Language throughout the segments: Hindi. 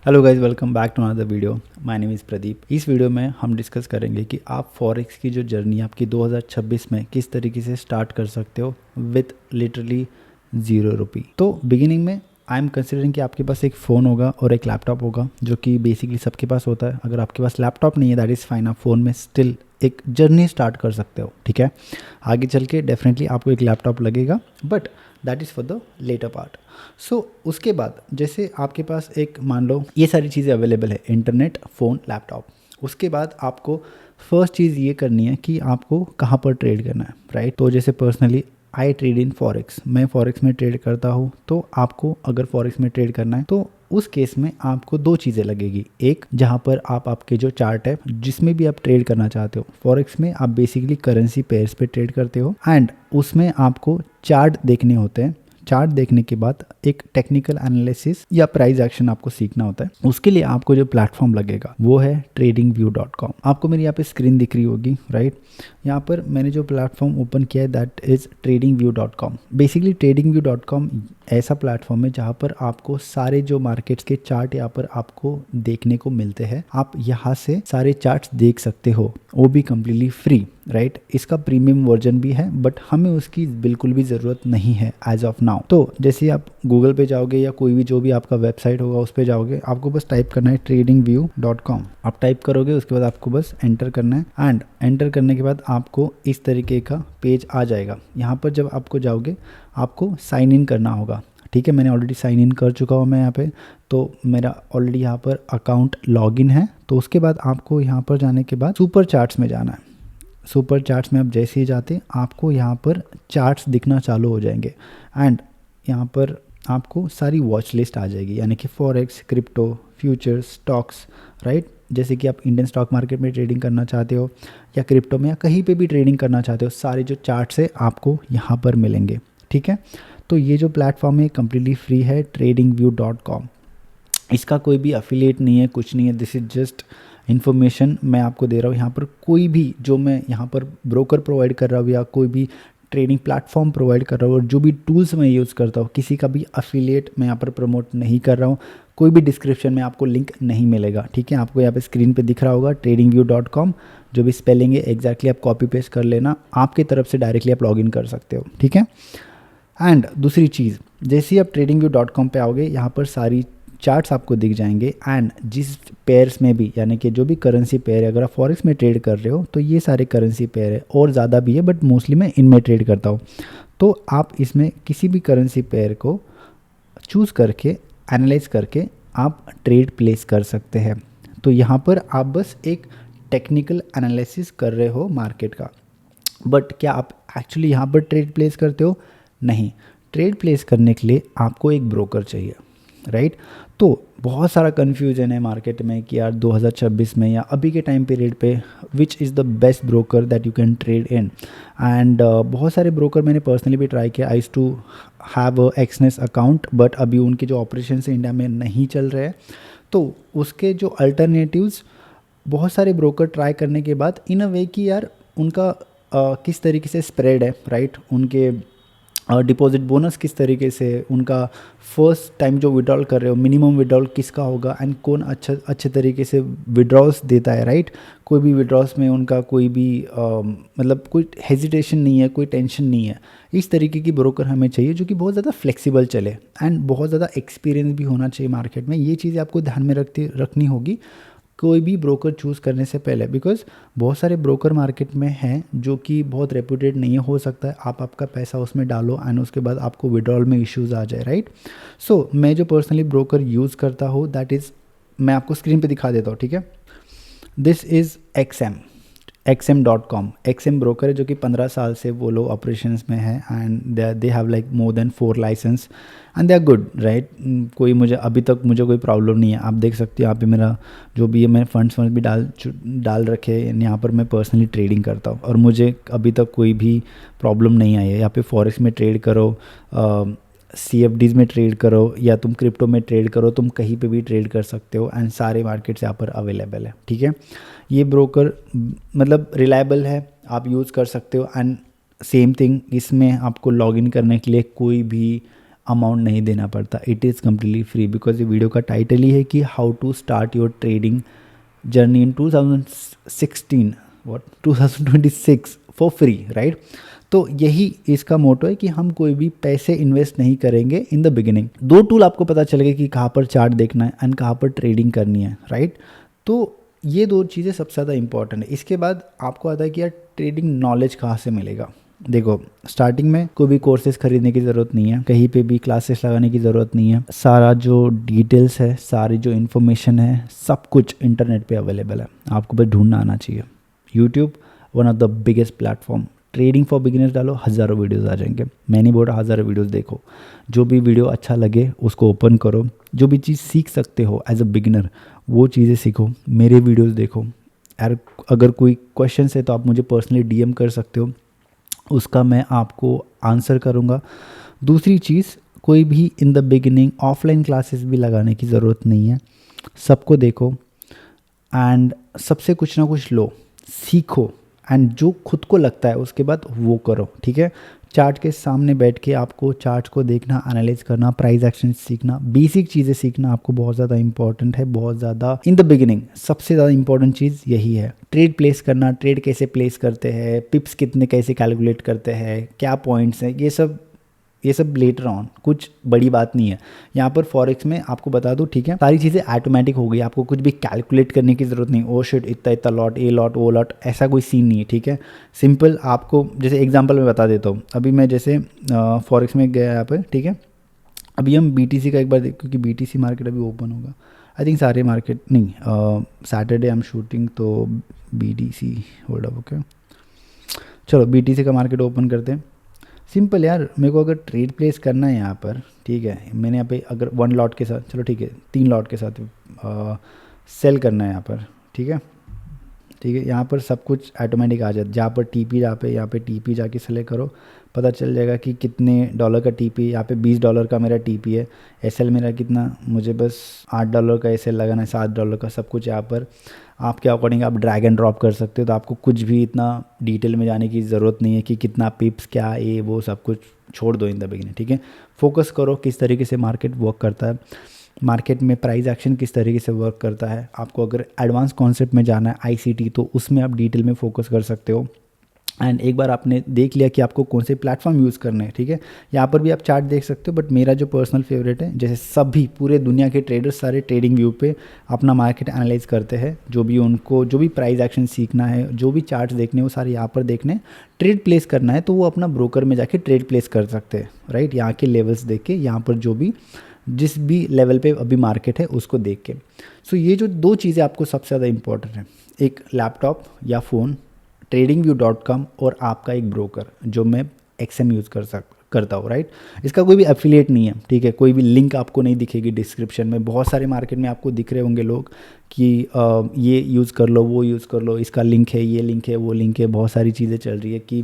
Hello guys, welcome back to another video. My name is Pradeep. इस वीडियो में हम डिस्कस करेंगे कि आप फॉरेक्स की जो जर्नी आपकी 2026 में किस तरीके से स्टार्ट कर सकते हो विथ लिटरली ₹0। तो बिगिनिंग में आई एम कंसिडरिंग कि आपके पास एक फ़ोन होगा और एक लैपटॉप होगा, जो कि बेसिकली सबके पास होता है। अगर आपके पास लैपटॉप नहीं है दैट इज़ फाइन, आप फ़ोन में स्टिल एक जर्नी स्टार्ट कर सकते हो। ठीक है, आगे चल के डेफिनेटली आपको एक लैपटॉप लगेगा, but that is for the latter part. So उसके बाद जैसे आपके पास एक मान लो ये सारी चीज़ें अवेलेबल है, इंटरनेट, फ़ोन, लैपटॉप। उसके बाद आपको फर्स्ट चीज़ ये करनी है कि आपको कहाँ पर ट्रेड करना है, राइट। तो जैसे personally I trade in forex, मैं फॉरेक्स में ट्रेड करता हूँ। तो आपको अगर फॉरेक्स में ट्रेड करना है तो उस केस में आपको दो चीज़ें लगेगी। एक, जहाँ पर आप आपके जो चार्ट है जिसमें भी आप ट्रेड करना चाहते हो, फॉरेक्स में आप बेसिकली करेंसी पेयर्स पे ट्रेड करते हो एंड उसमें आपको चार्ट देखने होते हैं। चार्ट देखने के बाद एक टेक्निकल एनालिसिस या प्राइस एक्शन आपको सीखना होता है। उसके लिए आपको जो प्लेटफॉर्म लगेगा वो है tradingview.com। आपको मेरी यहाँ पे स्क्रीन दिख रही होगी, राइट। यहाँ पर मैंने जो प्लेटफॉर्म ओपन किया है that is tradingview.com। Basically tradingview.com ऐसा प्लेटफॉर्म है जहाँ पर आपको सारे जो मार्केट्स के चार्ट यहाँ पर आपको देखने को मिलते हैं। आप यहाँ से सारे चार्ट्स देख सकते हो, वो भी कम्प्लीटली फ्री, राइट। इसका प्रीमियम वर्जन भी है बट हमें उसकी बिल्कुल भी ज़रूरत नहीं है एज ऑफ नाउ। तो जैसे आप गूगल पे जाओगे या कोई भी जो भी आपका वेबसाइट होगा उस पे जाओगे, आपको बस टाइप करना है tradingview.com। आप टाइप करोगे, उसके बाद आपको बस एंटर करना है एंड एंटर करने के बाद आपको इस तरीके का पेज आ जाएगा। यहाँ पर जब आपको जाओगे आपको साइन इन करना होगा। ठीक है, मैंने ऑलरेडी साइन इन कर चुका हूँ मैं यहाँ पे, तो मेरा ऑलरेडी यहाँ पर अकाउंट लॉगिन है। तो उसके बाद आपको यहाँ पर जाने के बाद सुपर चार्ट्स में जाना है। सुपर चार्ट्स में आप जैसे ही जाते आपको यहाँ पर चार्ट्स दिखना चालू हो जाएंगे एंड यहाँ पर आपको सारी वॉच लिस्ट आ जाएगी, यानी कि forex, crypto, futures, stocks, right. जैसे कि आप इंडियन स्टॉक मार्केट में ट्रेडिंग करना चाहते हो या क्रिप्टो में या कहीं पे भी ट्रेडिंग करना चाहते हो, सारे जो चार्ट्स है आपको यहाँ पर मिलेंगे। ठीक है, तो ये जो प्लेटफॉर्म है कम्प्लीटली फ्री है, tradingview.com। इसका कोई भी अफिलिएट नहीं है, कुछ नहीं है, दिस इज़ जस्ट इन्फॉर्मेशन मैं आपको दे रहा हूँ। यहाँ पर कोई भी जो मैं यहाँ पर ब्रोकर प्रोवाइड कर रहा हूँ या कोई भी ट्रेडिंग प्लेटफॉर्म प्रोवाइड कर रहा हूँ और जो भी टूल्स मैं यूज़ करता हूँ, किसी का भी अफिलिएट मैं यहाँ पर प्रमोट नहीं कर रहा हूँ। कोई भी डिस्क्रिप्शन में आपको लिंक नहीं मिलेगा। ठीक है, आपको यहाँ पे स्क्रीन पे दिख रहा होगा tradingview.com, जो भी स्पेलिंग है एग्जैक्टली आप कॉपी पेस्ट कर लेना, आपकी तरफ से डायरेक्टली आप लॉगिन कर सकते हो। ठीक है, एंड दूसरी चीज़, जैसे ही आप tradingview.com पे आओगे यहाँ पर सारी चार्ट्स आपको दिख जाएंगे एंड जिस पेयर्स में भी, यानी कि जो भी करेंसी पेयर है, अगर आप फॉरेक्स में ट्रेड कर रहे हो तो ये सारे करेंसी पेयर है और ज़्यादा भी है बट मोस्टली मैं इनमें ट्रेड करता हूँ। तो आप इसमें किसी भी करेंसी पेयर को चूज़ करके एनालाइज करके आप ट्रेड प्लेस कर सकते हैं। तो यहाँ पर आप बस एक टेक्निकल एनालिसिस कर रहे हो मार्केट का, बट क्या आप एक्चुअली यहाँ पर ट्रेड प्लेस करते हो? नहीं। ट्रेड प्लेस करने के लिए आपको एक ब्रोकर चाहिए, राइट। तो बहुत सारा कन्फ्यूजन है मार्केट में कि यार 2026 में या अभी के टाइम पीरियड पे which is the best broker that you can trade in. And बहुत सारे ब्रोकर मैंने पर्सनली भी ट्राई किया। I used to have a Exness account, but अभी उनके जो ऑपरेशन है इंडिया में नहीं चल रहे हैं। तो उसके जो अल्टरनेटिव्स, बहुत सारे ब्रोकर ट्राई करने के बाद इन अ वे कि यार उनका किस तरीके से स्प्रेड है, राइट, उनके डिपॉजिट बोनस किस तरीके से, उनका फर्स्ट टाइम जो विड्रॉल कर रहे हो मिनिमम विड्रॉल किसका होगा एंड कौन अच्छे तरीके से विड्रॉल्स देता है, राइट। कोई भी विड्रॉल्स में उनका कोई भी मतलब कोई हेजिटेशन नहीं है, कोई टेंशन नहीं है। इस तरीके की ब्रोकर हमें चाहिए जो कि बहुत ज़्यादा फ्लेक्सिबल चले एंड बहुत ज़्यादा एक्सपीरियंस भी होना चाहिए मार्केट में। ये चीज़ें आपको ध्यान में रखनी होगी कोई भी ब्रोकर चूज़ करने से पहले, बिकॉज बहुत सारे ब्रोकर मार्केट में हैं जो कि बहुत रेप्यूटेड नहीं है। हो सकता है आप आपका पैसा उसमें डालो एंड उसके बाद आपको विड्रॉल में इश्यूज़ आ जाए, राइट। सो मैं जो पर्सनली ब्रोकर यूज़ करता हूँ दैट इज़, मैं आपको स्क्रीन पे दिखा देता हूँ। ठीक है, this is XM.com। XM broker है जो कि 15 साल से वो लोग ऑपरेशंस में है and they have like more than 4 license and they are good, right. कोई मुझे अभी तक कोई प्रॉब्लम नहीं है। आप देख सकते हो यहाँ पे मेरा जो भी है, मैंने फंड्स भी डाल रखे हैं यहाँ पर। मैं पर्सनली ट्रेडिंग करता हूँ और मुझे अभी तक कोई भी प्रॉब्लम नहीं आई है। यहाँ पे फॉरेक्स में ट्रेड करो, CFDs में ट्रेड करो या तुम क्रिप्टो में ट्रेड करो, तुम कहीं पे भी ट्रेड कर सकते हो एंड सारे मार्केट्स यहाँ पर अवेलेबल है। ठीक है, ये ब्रोकर मतलब रिलायबल है, आप यूज़ कर सकते हो एंड सेम थिंग, इसमें आपको लॉगिन करने के लिए कोई भी अमाउंट नहीं देना पड़ता, it is completely free, because ये वीडियो का टाइटल ही है कि how to start your trading journey in 2016 what 2026 for free, right. तो यही इसका मोटो है कि हम कोई भी पैसे इन्वेस्ट नहीं करेंगे इन द बिगिनिंग। 2 टूल आपको पता चलेगा कि कहाँ पर चार्ट देखना है एंड कहाँ पर ट्रेडिंग करनी है, राइट। तो ये 2 चीज़ें सबसे ज़्यादा इंपॉर्टेंट है। इसके बाद आपको आता है कि यार ट्रेडिंग नॉलेज कहाँ से मिलेगा। देखो, स्टार्टिंग में कोई भी कोर्सेज खरीदने की ज़रूरत नहीं है, कहीं पे भी क्लासेस लगाने की ज़रूरत नहीं है। सारा जो डिटेल्स है, सारी जो इन्फॉर्मेशन है, सब कुछ इंटरनेट पे अवेलेबल है, आपको बस ढूंढना आना चाहिए। YouTube one of the biggest platform, trading for beginners डालो, हज़ारों वीडियोज़ आ जाएंगे। मैं नहीं बोल रहा हज़ारों वीडियोज़ देखो, जो भी वीडियो अच्छा लगे उसको ओपन करो, जो भी चीज़ सीख सकते हो एज अ बिगिनर वो चीज़ें सीखो, मेरे वीडियोज़ देखो। यार अगर कोई क्वेश्चन है तो आप मुझे पर्सनली डीएम कर सकते हो, उसका मैं आपको आंसर करूँगा। दूसरी चीज़, कोई भी इन द बिगिनिंग ऑफलाइन क्लासेस भी लगाने की ज़रूरत नहीं है, सबको देखो एंड सबसे कुछ ना कुछ लो, सीखो एंड जो खुद को लगता है उसके बाद वो करो, ठीक है। चार्ट के सामने बैठ के आपको चार्ट को देखना, एनालाइज करना, प्राइस एक्शन सीखना, बेसिक चीज़ें सीखना आपको बहुत ज़्यादा इंपॉर्टेंट है, बहुत ज़्यादा इन द बिगिनिंग। सबसे ज़्यादा इंपॉर्टेंट चीज़ यही है, ट्रेड प्लेस करना, ट्रेड कैसे प्लेस करते हैं, पिप्स कितने कैसे कैलकुलेट करते हैं, क्या पॉइंट्स हैं, ये सब लेटर ऑन, कुछ बड़ी बात नहीं है। यहाँ पर फॉरेक्स में आपको बता दूँ, ठीक है, सारी चीज़ें ऑटोमेटिक हो गई, आपको कुछ भी कैलकुलेट करने की ज़रूरत नहीं। ओ शिट, इतना इतना लॉट, ए लॉट, वो लॉट, ऐसा कोई सीन नहीं है, ठीक है। सिंपल आपको जैसे एग्जांपल मैं बता देता हूँ। अभी मैं जैसे फॉरेक्स में गया यहाँ पर, ठीक है। अभी हम BTC का एक बार क्योंकि BTC मार्केट अभी ओपन होगा, आई थिंक सारे मार्केट नहीं, सैटरडे आई एम शूटिंग, तो BTC होल्ड अप, ओके। चलो BTC का मार्केट ओपन करते हैं। सिंपल यार, मेरे को अगर ट्रेड प्लेस करना है यहाँ पर, ठीक है, मैंने यहाँ पे अगर 1 लॉट के साथ, चलो ठीक है 3 लॉट के साथ सेल करना है यहाँ पर, ठीक है, ठीक है। यहाँ पर सब कुछ ऑटोमेटिक आ जाता है, जहाँ पर TP, यहाँ पे TP जाके सेलेक्ट करो, पता चल जाएगा कि कितने डॉलर का TP। यहाँ पे $20 का मेरा TP है। SL मेरा कितना, मुझे बस $8 का SL लगाना है, $7 का, सब कुछ यहाँ पर आपके अकॉर्डिंग आप ड्रैग एंड ड्रॉप कर सकते हो। तो आपको कुछ भी इतना डिटेल में जाने की ज़रूरत नहीं है कि कितना पिप्स, क्या ये वो, सब कुछ छोड़ दो इन द बिगिनिंग, ठीक है। फोकस करो किस तरीके से मार्केट वर्क करता है, मार्केट में प्राइस एक्शन किस तरीके से वर्क करता है। आपको अगर एडवांस कॉन्सेप्ट में जाना है ICT, तो उसमें आप डिटेल में फोकस कर सकते हो। एंड एक बार आपने देख लिया कि आपको कौन से प्लेटफॉर्म यूज़ करने हैं, ठीक है, यहाँ पर भी आप चार्ट देख सकते हो। बट मेरा जो पर्सनल फेवरेट है, जैसे सभी पूरे दुनिया के ट्रेडर्स सारे ट्रेडिंग व्यू पे अपना मार्केट एनालाइज करते हैं, जो भी उनको जो भी प्राइस एक्शन सीखना है, जो भी चार्ट्स देखने वो सारे यहाँ पर देखने। ट्रेड प्लेस करना है तो वो अपना ब्रोकर में जाके ट्रेड प्लेस कर सकते हैं, राइट। यहाँ के लेवल्स देख के, यहाँ पर जो भी जिस भी लेवल पे अभी मार्केट है उसको देख के। सो ये जो 2 चीज़ें आपको सबसे ज़्यादा इंपॉर्टेंट है, एक लैपटॉप या फ़ोन, tradingview.com, और आपका एक ब्रोकर जो मैं XM यूज़ करता हूँ, राइट। इसका कोई भी एफिलिएट नहीं है, ठीक है, कोई भी लिंक आपको नहीं दिखेगी डिस्क्रिप्शन में। बहुत सारे मार्केट में आपको दिख रहे होंगे लोग कि ये यूज़ कर लो, वो यूज़ कर लो, इसका लिंक है, ये लिंक है, वो लिंक है, बहुत सारी चीज़ें चल रही है कि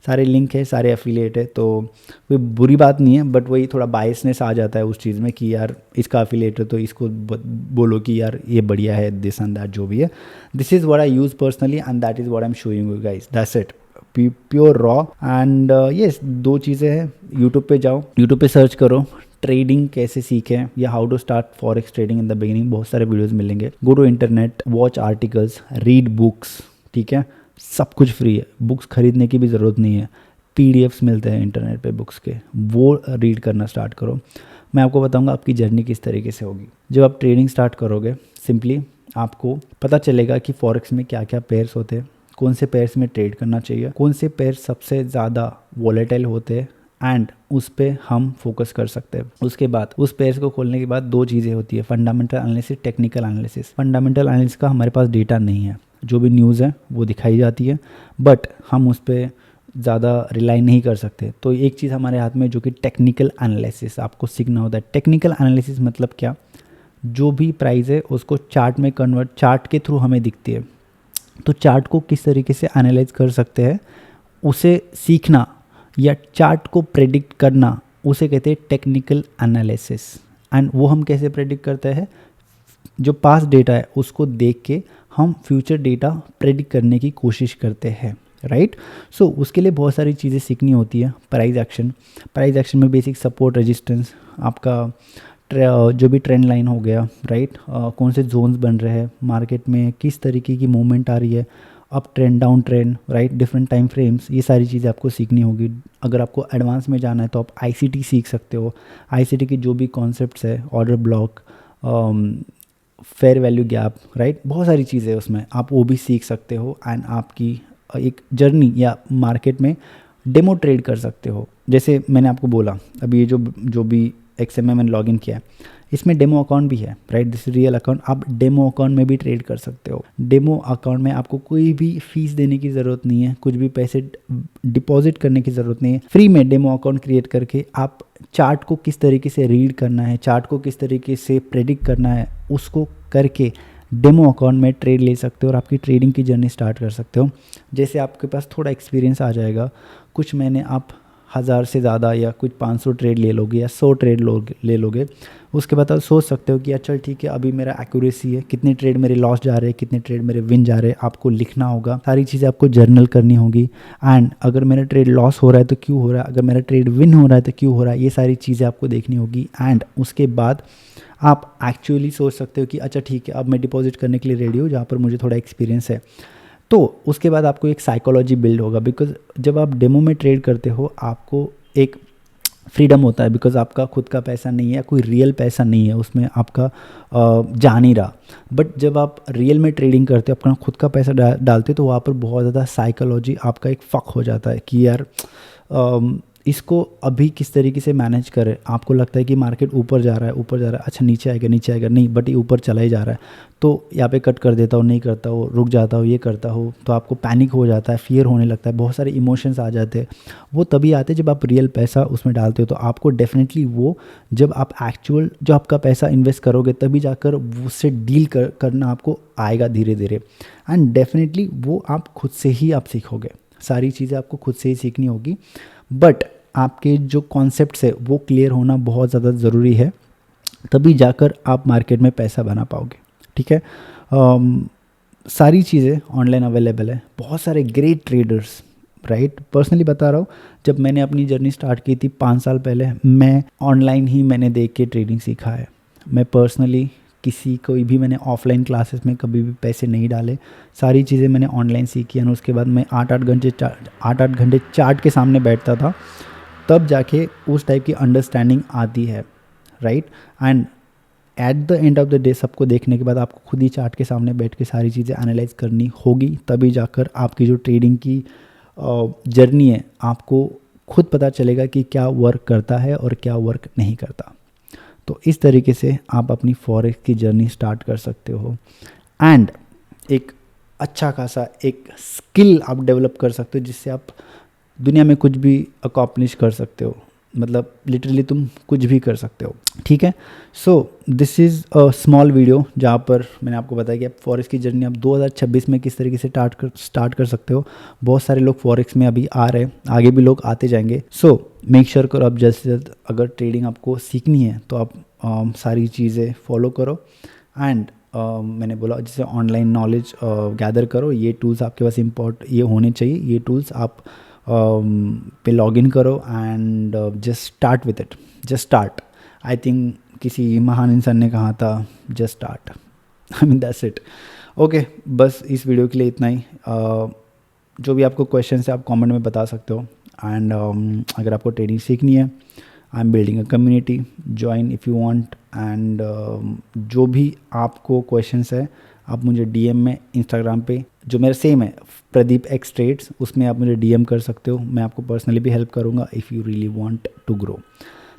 सारे लिंक है, सारे एफिलिएट है। तो कोई बुरी बात नहीं है, बट वही थोड़ा बायसनेस आ जाता है उस चीज़ में कि यार इसका एफिलिएट है तो इसको बोलो कि यार ये बढ़िया है, दिस एंड दैट, जो भी है। This is what I use personally and that is what I am showing you guys, that's it, pure raw. And yes, 2 चीज़ें हैं। यूट्यूब पे जाओ, यूट्यूब पे सर्च करो ट्रेडिंग कैसे सीखें या how to start forex trading in the beginning, बहुत सारे वीडियोस मिलेंगे। Go to internet, watch articles, read books, ठीक है, सब कुछ फ्री है, बुक्स खरीदने की भी ज़रूरत नहीं है। PDFs मिलते हैं इंटरनेट पे बुक्स के, वो रीड करना स्टार्ट करो। मैं आपको बताऊंगा आपकी जर्नी किस तरीके से होगी। जब आप ट्रेडिंग स्टार्ट करोगे, सिंपली आपको पता चलेगा कि फॉरेक्स में क्या क्या पेयर्स होते हैं, कौन से पेयर्स में ट्रेड करना चाहिए, कौन से पेयर सबसे ज़्यादा वॉलेटाइल होते हैं, एंड उस पर हम फोकस कर सकते हैं। उसके बाद उस पेयर्स को खोलने के बाद 2 चीज़ें होती है, fundamental analysis, technical analysis. Fundamental analysis का हमारे पास डेटा नहीं है, जो भी न्यूज़ है वो दिखाई जाती है, बट हम उस पर ज़्यादा रिलाई नहीं कर सकते। तो एक चीज़ हमारे हाथ में जो कि टेक्निकल एनालिसिस आपको सीखना होता है। टेक्निकल एनालिसिस मतलब क्या, जो भी प्राइस है उसको चार्ट में कन्वर्ट, चार्ट के थ्रू हमें दिखती है, तो चार्ट को किस तरीके से एनालाइज कर सकते हैं उसे सीखना, या चार्ट को प्रेडिक्ट करना, उसे कहते हैं टेक्निकल एनालिसिस। एंड वो हम कैसे प्रेडिक्ट करते हैं, जो पास्ट डेटा है उसको देख के हम फ्यूचर डेटा प्रेडिक्ट करने की कोशिश करते हैं, राइट। सो उसके लिए बहुत सारी चीज़ें सीखनी होती है। प्राइस एक्शन में बेसिक सपोर्ट, रेजिस्टेंस, आपका जो भी ट्रेंड लाइन हो गया, राइट, कौन से जोन्स बन रहे हैं मार्केट में, किस तरीके की मूवमेंट आ रही है, up trend, down trend, right, different time frames, ये सारी चीज़ें आपको सीखनी होगी। अगर आपको एडवांस में जाना है तो आप आईसीटी सीख सकते हो। आईसीटी की जो भी कॉन्सेप्ट्स है, order block, fair value gap, right, बहुत सारी चीज़ें उसमें आप वो भी सीख सकते हो। एंड आपकी एक जर्नी या मार्केट में डेमो ट्रेड कर सकते हो। जैसे मैंने आपको बोला अभी ये जो भी XMM मैंने लॉगिन किया है, इसमें डेमो अकाउंट भी है, राइट, दिस रियल अकाउंट। आप डेमो अकाउंट में भी ट्रेड कर सकते हो। डेमो अकाउंट में आपको कोई भी फीस देने की ज़रूरत नहीं है, कुछ भी पैसे डिपॉजिट करने की ज़रूरत नहीं है। फ्री में डेमो अकाउंट क्रिएट करके आप चार्ट को किस तरीके से रीड करना है, चार्ट को किस तरीके से प्रेडिक्ट करना है, उसको करके डेमो अकाउंट में ट्रेड ले सकते हो और आपकी ट्रेडिंग की जर्नी स्टार्ट कर सकते हो। जैसे आपके पास थोड़ा एक्सपीरियंस आ जाएगा, कुछ महीने आप 1000 से ज़्यादा या कुछ 500 ट्रेड ले लोगे या 100 ट्रेड ले लोगे, उसके बाद आप सोच सकते हो कि अच्छा ठीक है, अभी मेरा एक्यूरेसी है, कितने ट्रेड मेरे लॉस जा रहे हैं, कितने ट्रेड मेरे विन जा रहे हैं। आपको लिखना होगा, सारी चीज़ें आपको जर्नल करनी होगी। एंड अगर मेरा ट्रेड लॉस हो रहा है तो क्यों हो रहा है, अगर मेरा ट्रेड विन हो रहा है तो क्यों हो रहा है, ये सारी चीज़ें आपको देखनी होगी। एंड उसके बाद आप एक्चुअली सोच सकते हो कि अच्छा ठीक है, अब मैं डिपॉजिट करने के लिए रेडी हूँ जहाँ पर मुझे थोड़ा एक्सपीरियंस है। तो उसके बाद आपको एक साइकोलॉजी बिल्ड होगा, बिकॉज जब आप डेमो में ट्रेड करते हो आपको एक फ्रीडम होता है, बिकॉज आपका खुद का पैसा नहीं है, कोई रियल पैसा नहीं है उसमें आपका जा नहीं रहा। बट जब आप रियल में ट्रेडिंग करते हो, अपना खुद का पैसा डालते हो, तो वहाँ पर बहुत ज़्यादा साइकोलॉजी आपका एक फ़क हो जाता है कि यार इसको अभी किस तरीके से मैनेज करें। आपको लगता है कि मार्केट ऊपर जा रहा है, अच्छा नीचे आएगा, नहीं, बट ये ऊपर चला ही जा रहा है, तो यहाँ पे कट कर देता हूँ, नहीं करता हूँ, रुक जाता हूँ, ये करता हूँ, तो आपको पैनिक हो जाता है, फियर होने लगता है, बहुत सारे इमोशंस आ जाते हैं। वो तभी आते हैं जब आप रियल पैसा उसमें डालते हो। तो आपको डेफिनेटली वो, जब आप एक्चुअल जो आपका पैसा इन्वेस्ट करोगे तभी जाकर उससे डील करना आपको आएगा धीरे धीरे। एंड डेफिनेटली वो आप खुद से ही आप सीखोगे, सारी चीज़ें आपको खुद से ही सीखनी होगी। बट आपके जो कॉन्सेप्ट्स है वो क्लियर होना बहुत ज़्यादा ज़रूरी है, तभी जाकर आप मार्केट में पैसा बना पाओगे। ठीक है। सारी चीज़ें ऑनलाइन अवेलेबल है, बहुत सारे ग्रेट ट्रेडर्स, राइट। पर्सनली बता रहा हूँ, जब मैंने अपनी जर्नी स्टार्ट की थी 5 साल पहले, मैं ऑनलाइन ही मैंने देख के ट्रेडिंग सीखा है। मैं पर्सनली कोई भी मैंने ऑफलाइन क्लासेस में कभी भी पैसे नहीं डाले, सारी चीज़ें मैंने ऑनलाइन सीखी है। और उसके बाद मैं 8-8 घंटे चार्ट के सामने बैठता था, तब जाके उस टाइप की अंडरस्टैंडिंग आती है, right. And at the end of the day सबको देखने के बाद आपको खुद ही चार्ट के सामने बैठ के सारी चीज़ें एनालाइज करनी होगी, तभी जाकर आपकी जो ट्रेडिंग की जर्नी है आपको खुद पता चलेगा कि क्या वर्क करता है और क्या वर्क नहीं करता। तो इस तरीके से आप अपनी फॉरेक्स की जर्नी स्टार्ट कर सकते हो। एंड एक अच्छा खासा एक स्किल आप डेवलप कर सकते हो, जिससे आप दुनिया में कुछ भी अकॉम्प्लिश कर सकते हो, मतलब लिटरली तुम कुछ भी कर सकते हो। ठीक है। So this is a small video जहाँ पर मैंने आपको बताया कि आप फॉरेक्स की जर्नी आप 2026 में किस तरीके से स्टार्ट कर सकते हो। बहुत सारे लोग फॉरेक्स में अभी आ रहे हैं, आगे भी लोग आते जाएंगे। सो मेक श्योर करो आप जल्द से जल्द, अगर ट्रेडिंग आपको सीखनी है तो आप सारी चीज़ें फॉलो करो। एंड मैंने बोला जैसे ऑनलाइन नॉलेज गैदर करो, ये टूल्स आपके पास ये होने चाहिए, ये टूल्स आप पे लॉग इन करो and just start with it, just start. I think किसी महान इंसान ने कहा था just start, I mean that's it. Okay, बस इस वीडियो के लिए इतना ही। जो भी आपको क्वेश्चन है आप कमेंट में बता सकते हो। एंड अगर आपको ट्रेडिंग सीखनी है, I am building a community, join if you want. And जो भी आपको क्वेश्चंस है आप मुझे डीएम में इंस्टाग्राम पे, जो मेरा सेम है प्रदीप एक्स ट्रेड्स, उसमें आप मुझे डीएम कर सकते हो। मैं आपको पर्सनली भी हेल्प करूँगा if you really want to grow.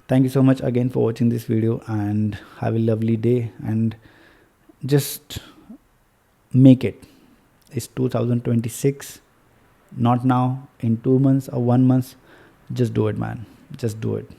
Thank you so much again for watching this video and have a lovely day and just make it. It's 2026, not now, in 2 months or 1 month. Just do it, man. Just do it.